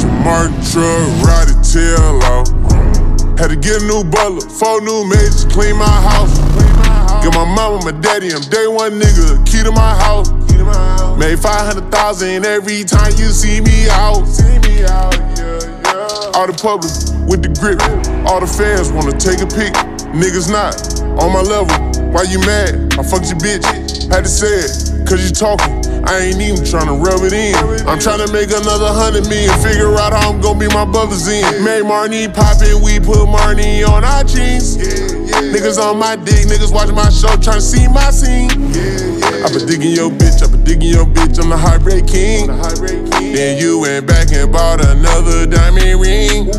Aston Martin truck, Roddy tail off. Had to get a new butler, 4 new maids to clean my house. Get my mama, my daddy, I'm day one nigga, key to my house. Made 500,000 every time you see me out. All the public with the grip, all the fans wanna take a pic. Niggas not on my level, why you mad? I fucked your bitch, had to say it, cause you talking. I ain't even tryna rub it in. I'm tryna make another 100 million, figure out how I'm gon' be my brother's in. Made Marnie poppin', we put Marnie on our jeans. Niggas on my dick, niggas watching my show, tryna see my scene. I been digging your bitch, I'm the heartbreak king. Then you went back and bought another diamond ring.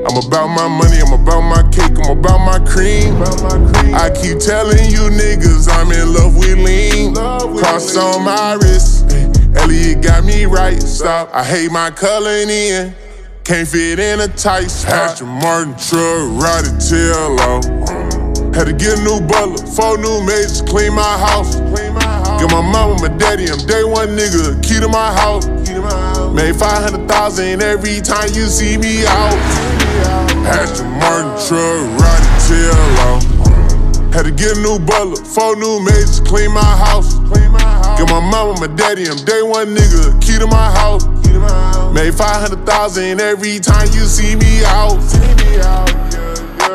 I'm about my money, I'm about my cake, I'm about my cream. I keep telling you niggas I'm in love with lean. Cross on my wrist, Elliot got me right. Stop, I hate my coloring in, can't fit in a tight spot. Aston Martin truck, Roddy tail off. Had to get a new butler, 4 new maids to clean my house. Get my mama, my daddy, I'm day one nigga, key to my house. Made 500,000 every time you see me out. Aston Martin truck, Roddy tail off. Had to get a new butler, 4 new maids to clean my house. Get my mama, my daddy, I'm day one nigga, key to my house. Made 500,000 every time you see me out.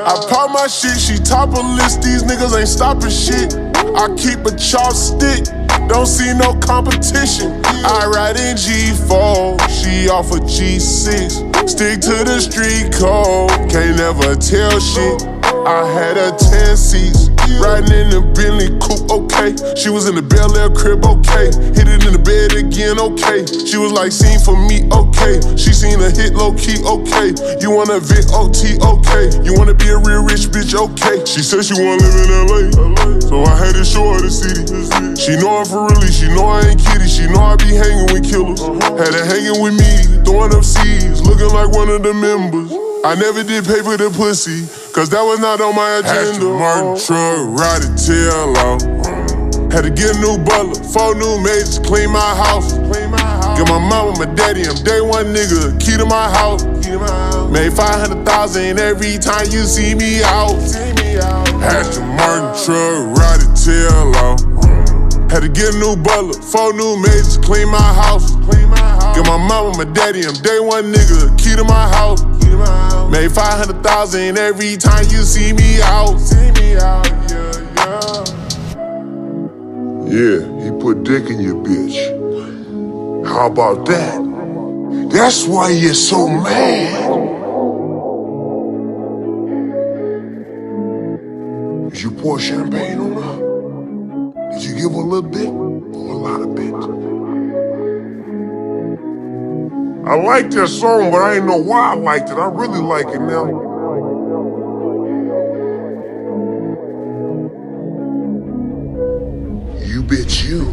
I pop my shit, she top of list, these niggas ain't stopping shit. I keep a chopstick, don't see no competition. I ride in G4, she off a G6. Stick to the street code, can't never tell shit. I had her 10 seats, riding in the Bentley coupe, okay. She was in the Bel Air crib, okay. Hit it in the bed again, okay. She was like, scene for me, okay. She seen a hit low key, okay. You wanna vent OT, okay. You wanna be a real rich bitch, okay. She said she wanna live in LA, so I had to show her the city. She know I'm for really, she know I ain't kiddie. She know I be hanging with killers. Had her hanging with me, throwing up seeds, looking like one of the members. I never did pay for the pussy, cause that was not on my agenda. Aston Martin truck, Roddy tail off. Had to get a new butler, 4 new maids to clean my house. Get my mama, my daddy, I'm day one nigga, key to my house. Made 500,000 every time you see me out. Aston Martin truck, Roddy tail off. Had to get a new butler, 4 new maids to clean my house. Get my mama, my daddy, I'm day one nigga, key to my house. Made 500,000 every time you see me out. Yeah, he put dick in your bitch. How about that? That's why you're so mad. Did you pour champagne on her? Did you give her a little bit or a lot of bit? I like that song, but I didn't know why I liked it. I really like it now. You bitch you.